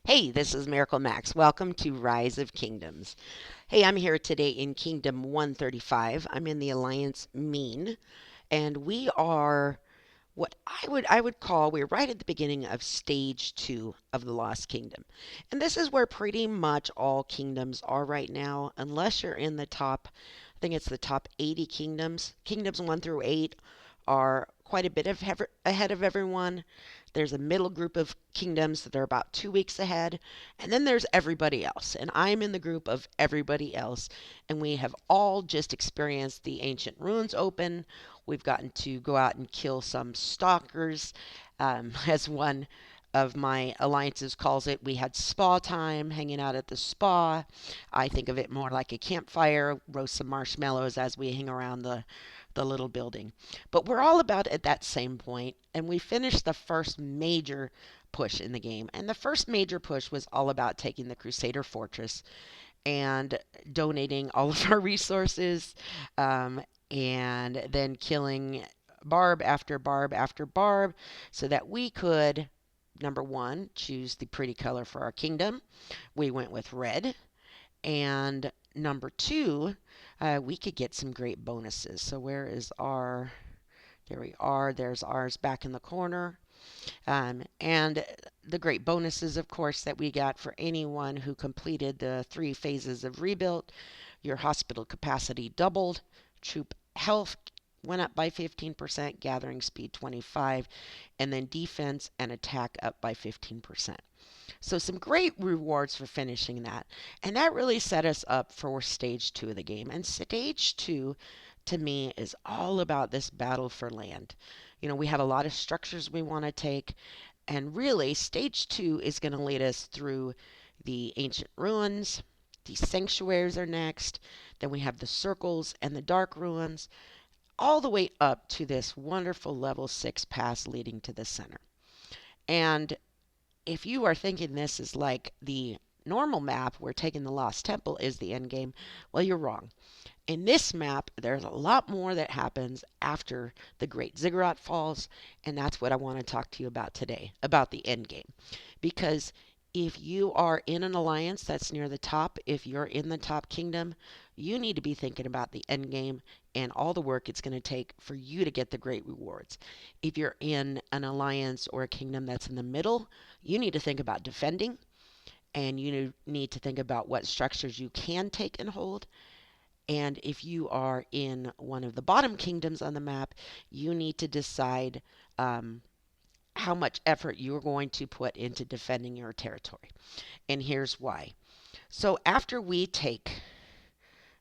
Hey, this is MiracleMax. Welcome to Rise of Kingdoms. Hey, I'm here today in Kingdom 135. I'm in the Alliance Mean, and we are what I would call we're right at the beginning of stage 2 of the Lost Kingdom. And this is where pretty much all kingdoms are right now, unless you're in the top, I think it's the top 80 kingdoms. Kingdoms 1 through 8 are quite a bit ahead of everyone. There's a middle group of kingdoms that are about 2 weeks ahead, and then there's everybody else. And I'm in the group of everybody else, and we have all just experienced the ancient ruins open. We've gotten to go out and kill some stalkers. As one of my alliances calls it, we had spa time, hanging out at the spa. I think of it more like a campfire, roast some marshmallows as we hang around the little building. But we're all about at that same point, and we finished the first major push in the game. And the first major push was all about taking the Crusader Fortress and donating all of our resources, and then killing barb after barb after barb so that we could, number one, choose the pretty color for our kingdom. We went with red. And number two, we could get some great bonuses. So where is our, there we are, there's ours back in the corner. And the great bonuses, of course, that we got for anyone who completed the 3 phases of rebuild. Your hospital capacity doubled, troop health went up by 15%, gathering speed 25, and then defense and attack up by 15%. So some great rewards for finishing that. And that really set us up for stage 2 of the game. And stage 2 to me is all about this battle for land. You know, we have a lot of structures we want to take, and really stage 2 is going to lead us through the ancient ruins. The sanctuaries are next. Then we have the circles and the dark ruins, all the way up to this wonderful level 6 pass leading to the center. And if you are thinking this is like the normal map where taking the Lost Temple is the end game, well, you're wrong. In this map, there's a lot more that happens after the Great Ziggurat falls, and that's what I want to talk to you about today, about the end game. Because if you are in an alliance that's near the top, if you're in the top kingdom, you need to be thinking about the end game and all the work it's going to take for you to get the great rewards. If you're in an alliance or a kingdom that's in the middle, you need to think about defending, and you need to think about what structures you can take and hold. And if you are in one of the bottom kingdoms on the map, you need to decide how much effort you're going to put into defending your territory. And here's why. So after we take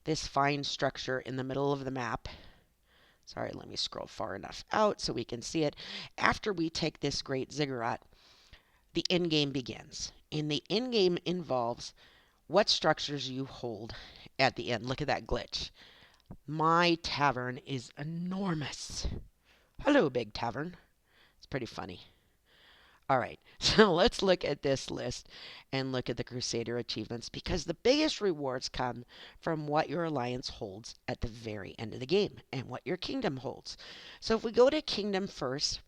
this fine structure in the middle of the map, sorry, let me scroll far enough out so we can see it. After we take this great ziggurat, the end game begins. And the end game involves what structures you hold at the end. Look at that glitch. My tavern is enormous. Hello, big tavern. It's pretty funny. All right, so let's look at this list and look at the Crusader achievements, because the biggest rewards come from what your alliance holds at the very end of the game and what your kingdom holds. So if we go to kingdom first,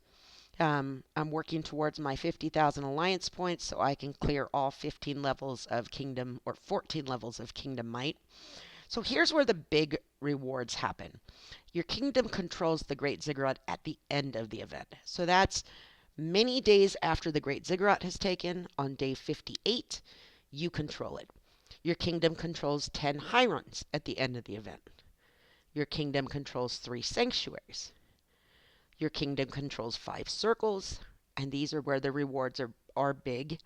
I'm working towards my 50,000 alliance points so I can clear all 15 levels of kingdom, or 14 levels of kingdom might. So here's where the big rewards happen. Your kingdom controls the Great Ziggurat at the end of the event. So that's many days after the Great Ziggurat has taken. On day 58, you control it. Your kingdom controls 10 high runs at the end of the event. Your kingdom controls 3 sanctuaries. Your kingdom controls 5 circles, and these are where the rewards are big.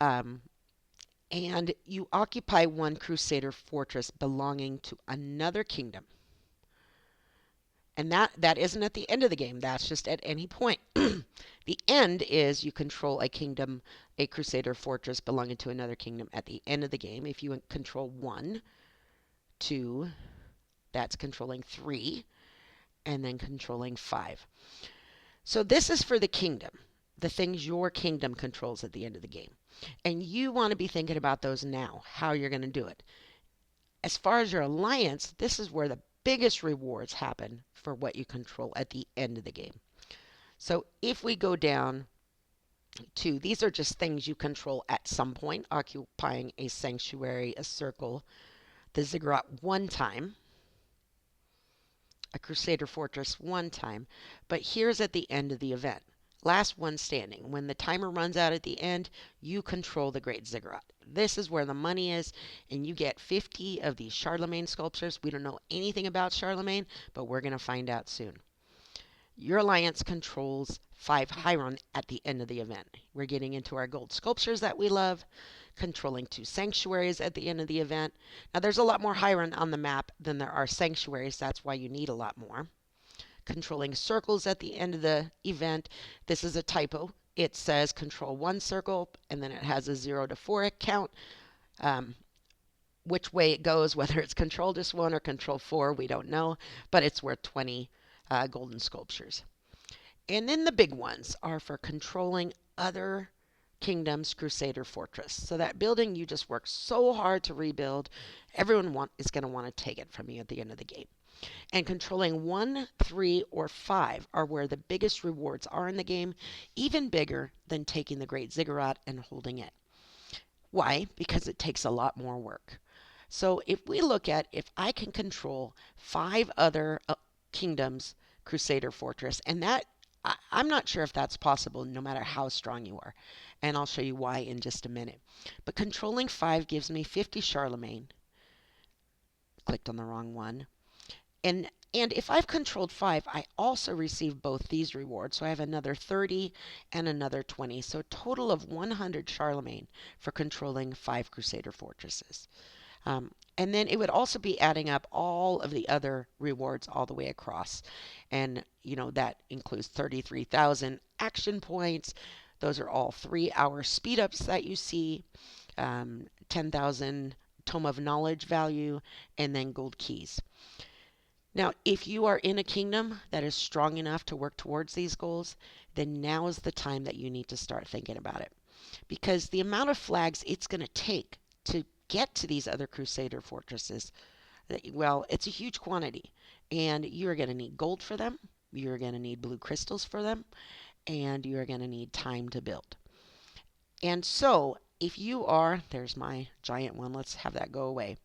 And you occupy 1 Crusader fortress belonging to another kingdom. And that isn't at the end of the game. That's just at any point. The end is you control a kingdom, a Crusader fortress belonging to another kingdom at the end of the game. If you control 1, 2, that's controlling 3, and then controlling 5. So this is for the kingdom, the things your kingdom controls at the end of the game. And you want to be thinking about those now, how you're going to do it. As far as your alliance, this is where the biggest rewards happen for what you control at the end of the game. So if we go down 2, these are just things you control at some point, occupying a sanctuary, a circle, the ziggurat one time, a Crusader fortress one time, but here's at the end of the event. Last one standing. When the timer runs out at the end, you control the Great Ziggurat. This is where the money is, and you get 50 of these Charlemagne sculptures. We don't know anything about Charlemagne, but we're going to find out soon. Your alliance controls 5 Hiron at the end of the event. We're getting into our gold sculptures that we love, controlling 2 sanctuaries at the end of the event. Now, there's a lot more Hiron on the map than there are sanctuaries. That's why you need a lot more. Controlling circles at the end of the event. This is a typo. It says control 1 circle, and then it has a 0 to 4 count. Which way it goes, whether it's control just 1 or control 4, we don't know, but it's worth 20 golden sculptures. And then the big ones are for controlling other kingdoms' Crusader fortress. So that building you just worked so hard to rebuild, everyone is going to want to take it from you at the end of the game. And controlling 1, 3, or 5 are where the biggest rewards are in the game, even bigger than taking the Great Ziggurat and holding it. Why? Because it takes a lot more work. So if we look at if I can control 5 other kingdoms' Crusader fortress, and that I'm not sure if that's possible no matter how strong you are. And I'll show you why in just a minute. But controlling 5 gives me 50 Charlemagne. Clicked on the wrong one. And if I've controlled 5, I also receive both these rewards. So I have another 30 and another 20. So a total of 100 Charlemagne for controlling 5 Crusader fortresses. And then it would also be adding up all of the other rewards all the way across. And, that includes 33,000 action points. Those are all 3-hour speed ups that you see, 10,000 Tome of Knowledge value, and then gold keys. Now, if you are in a kingdom that is strong enough to work towards these goals, then now is the time that you need to start thinking about it. Because the amount of flags it's going to take to get to these other Crusader fortresses, well, it's a huge quantity. And you're going to need gold for them, you're going to need blue crystals for them, and you're going to need time to build. And so, if you are, there's my giant one, let's have that go away.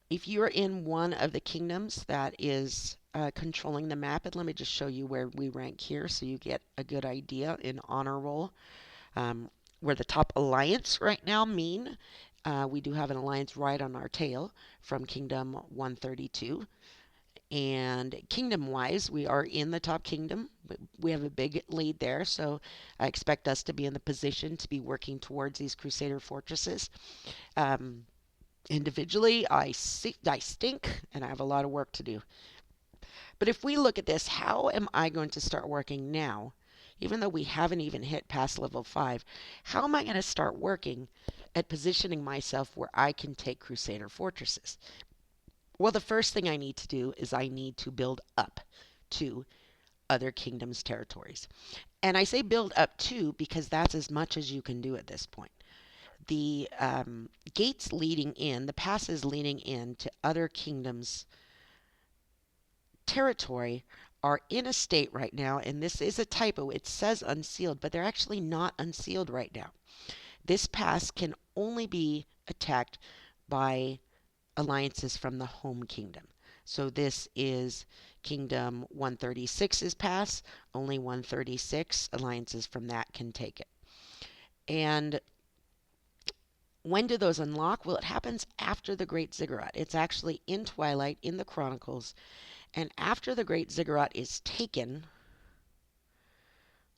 If you're in one of the kingdoms that is controlling the map, and let me just show you where we rank here so you get a good idea in honor roll. We're the top alliance right now, mean. We do have an alliance right on our tail from Kingdom 132. And kingdom-wise, we are in the top kingdom. We have a big lead there, so I expect us to be in the position to be working towards these Crusader fortresses. Individually, I stink, and I have a lot of work to do. But if we look at this, how am I going to start working now? Even though we haven't even hit past level 5, how am I going to start working at positioning myself where I can take Crusader fortresses? Well, the first thing I need to do is I need to build up to other kingdoms' territories. And I say build up to because that's as much as you can do at this point. The gates leading in, the passes leading in to other kingdoms' territory are in a state right now, and this is a typo. It says unsealed, but they're actually not unsealed right now. This pass can only be attacked by alliances from the home kingdom. So this is Kingdom 136's pass. Only 136 alliances from that can take it. And when do those unlock? Well, it happens after the Great Ziggurat. It's actually in Twilight, in the Chronicles. And after the Great Ziggurat is taken,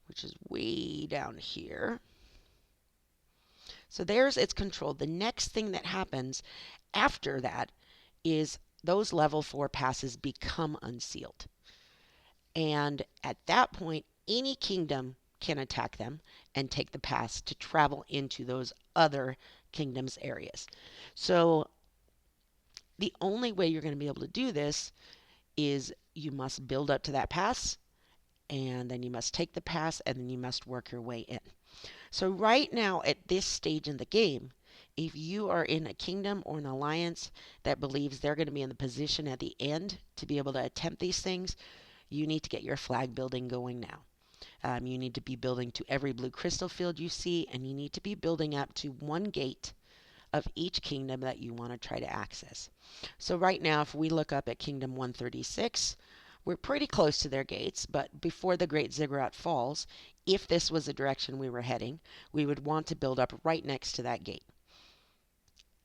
which is way down here, so there's its control. The next thing that happens after that is those level 4 passes become unsealed. And at that point, any kingdom can attack them and take the pass to travel into those other kingdoms' areas. So the only way you're going to be able to do this is you must build up to that pass, and then you must take the pass, and then you must work your way in. So right now, at this stage in the game, if you are in a kingdom or an alliance that believes they're going to be in the position at the end to be able to attempt these things, you need to get your flag building going now. You need to be building to every blue crystal field you see, and you need to be building up to one gate of each kingdom that you want to try to access. So right now, if we look up at Kingdom 136, we're pretty close to their gates, but before the Great Ziggurat falls, if this was the direction we were heading, we would want to build up right next to that gate.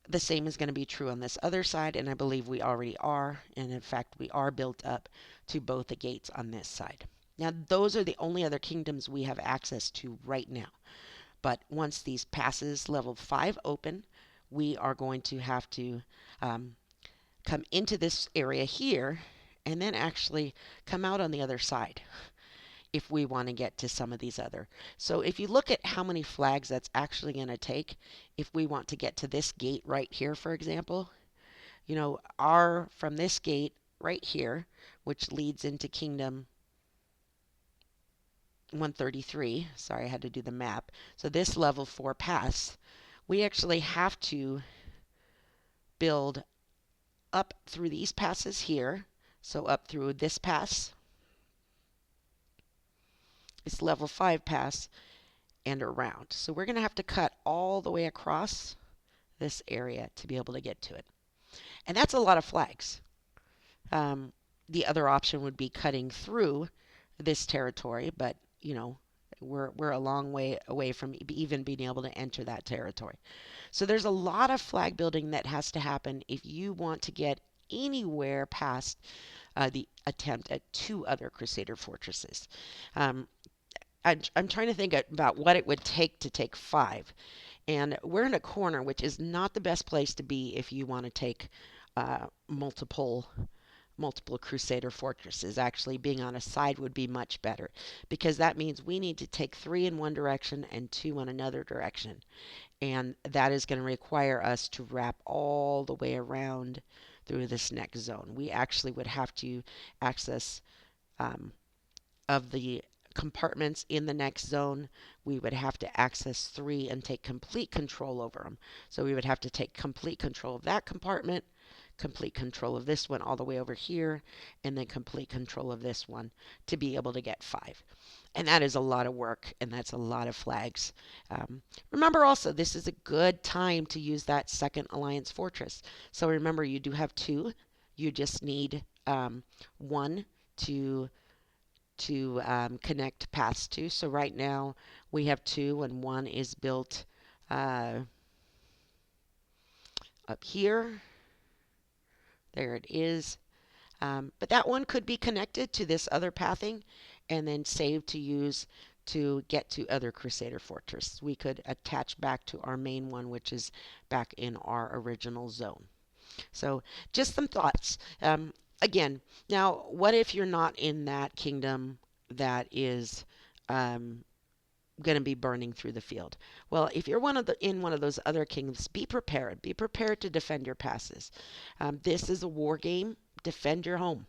The same is going to be true on this other side, and I believe we already are, and in fact we are built up to both the gates on this side. Now those are the only other kingdoms we have access to right now, but once these passes level 5 open, we are going to have to come into this area here and then actually come out on the other side if we want to get to some of these other. So if you look at how many flags that's actually going to take, if we want to get to this gate right here, for example, you know, from this gate right here, which leads into Kingdom 133, sorry, I had to do the map. So this level 4 pass, we actually have to build up through these passes here. So up through this pass, this level 5 pass, and around. So we're going to have to cut all the way across this area to be able to get to it. And that's a lot of flags. The other option would be cutting through this territory, but you know, we're a long way away from even being able to enter that territory. So there's a lot of flag building that has to happen if you want to get anywhere past the attempt at 2 other Crusader fortresses. I'm trying to think about what it would take to take 5. And we're in a corner, which is not the best place to be if you want to take multiple Crusader fortresses. Actually, being on a side would be much better, because that means we need to take 3 in one direction and 2 in another direction. And that is going to require us to wrap all the way around through this next zone. We actually would have to access of the compartments in the next zone. We would have to access 3 and take complete control over them. So we would have to take complete control of that compartment, complete control of this one all the way over here, and then complete control of this one to be able to get 5. And that is a lot of work, and that's a lot of flags. Remember also, this is a good time to use that second Alliance fortress. So remember, you do have 2. You just need 1 to connect paths to. So right now we have 2, and 1 is built up here. There it is. But that one could be connected to this other pathing and then saved to use to get to other Crusader fortress. We could attach back to our main one, which is back in our original zone. So just some thoughts. Again, now what if you're not in that kingdom that is going to be burning through the field? Well, if you're in one of those other kingdoms, be prepared. Be prepared to defend your passes. This is a war game. Defend your home.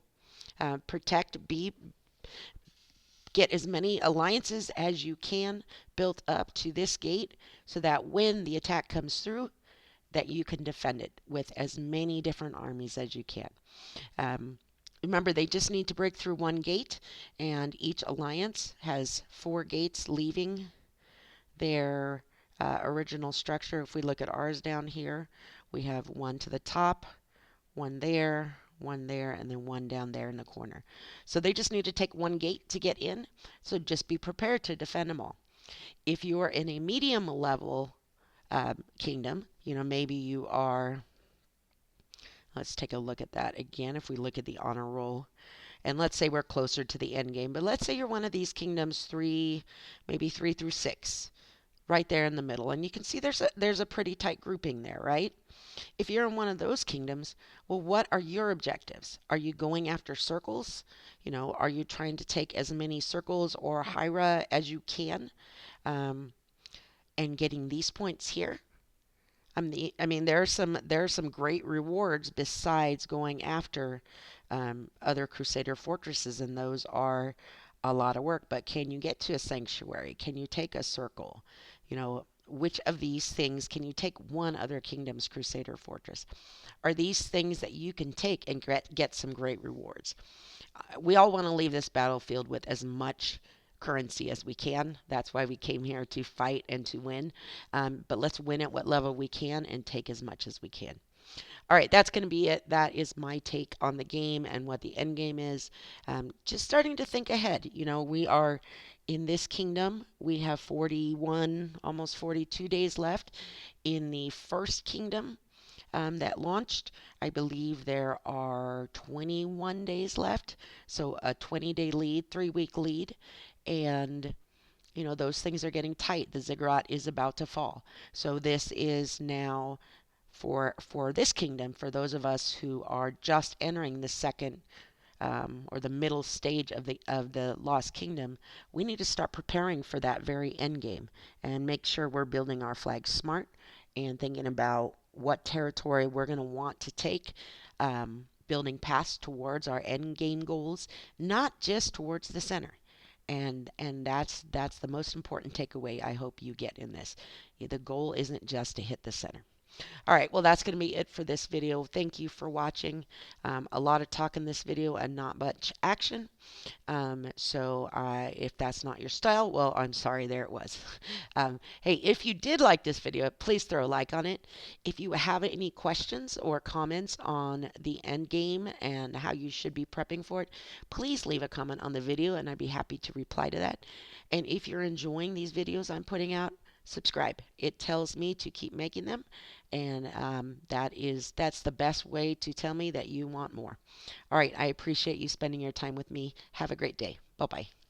Protect. Get as many alliances as you can built up to this gate, so that when the attack comes through, that you can defend it with as many different armies as you can. Remember, they just need to break through one gate, and each alliance has 4 gates leaving their original structure. If we look at ours down here, we have 1 to the top, 1 there, 1 there, and then 1 down there in the corner. So they just need to take 1 gate to get in, so just be prepared to defend them all. If you are in a medium level kingdom, you know, maybe you are, let's take a look at that again. If we look at the honor roll, and let's say we're closer to the end game, but let's say you're one of these kingdoms, maybe 3 through 6, right there in the middle, and you can see there's a pretty tight grouping there, right? If you're in one of those kingdoms, well, what are your objectives? Are you going after circles? You know, are you trying to take as many circles or Hyra as you can, and getting these points here? I mean, there are some great rewards besides going after other Crusader fortresses, and those are a lot of work. But can you get to a sanctuary? Can you take a circle? You know, which of these things can you take one other kingdom's Crusader fortress? Are these things that you can take and get some great rewards? We all want to leave this battlefield with as much currency as we can. That's why we came here, to fight and to win. But let's win at what level we can and take as much as we can. All right, that's going to be it. That is my take on the game and what the end game is. Just starting to think ahead. We are in this kingdom. We have 41, almost 42 days left. In the first kingdom that launched, I believe there are 21 days left. So a 20-day lead, 3-week lead. And those things are getting tight. The ziggurat is about to fall. So this is now for this kingdom, for those of us who are just entering the second or the middle stage of the lost kingdom, we need to start preparing for that very end game and make sure we're building our flag smart and thinking about what territory we're going to want to take, building paths towards our end game goals, not just towards the center. And that's the most important takeaway I hope you get in this. The goal isn't just to hit the center. All right, well, that's going to be it for this video. Thank you for watching. A lot of talk in this video and not much action. So if that's not your style, well, I'm sorry, there it was. Hey, if you did like this video, please throw a like on it. If you have any questions or comments on the end game and how you should be prepping for it, please leave a comment on the video and I'd be happy to reply to that. And if you're enjoying these videos I'm putting out, subscribe. It tells me to keep making them, and that's the best way to tell me that you want more. All right, I appreciate you spending your time with me. Have a great day. Bye bye.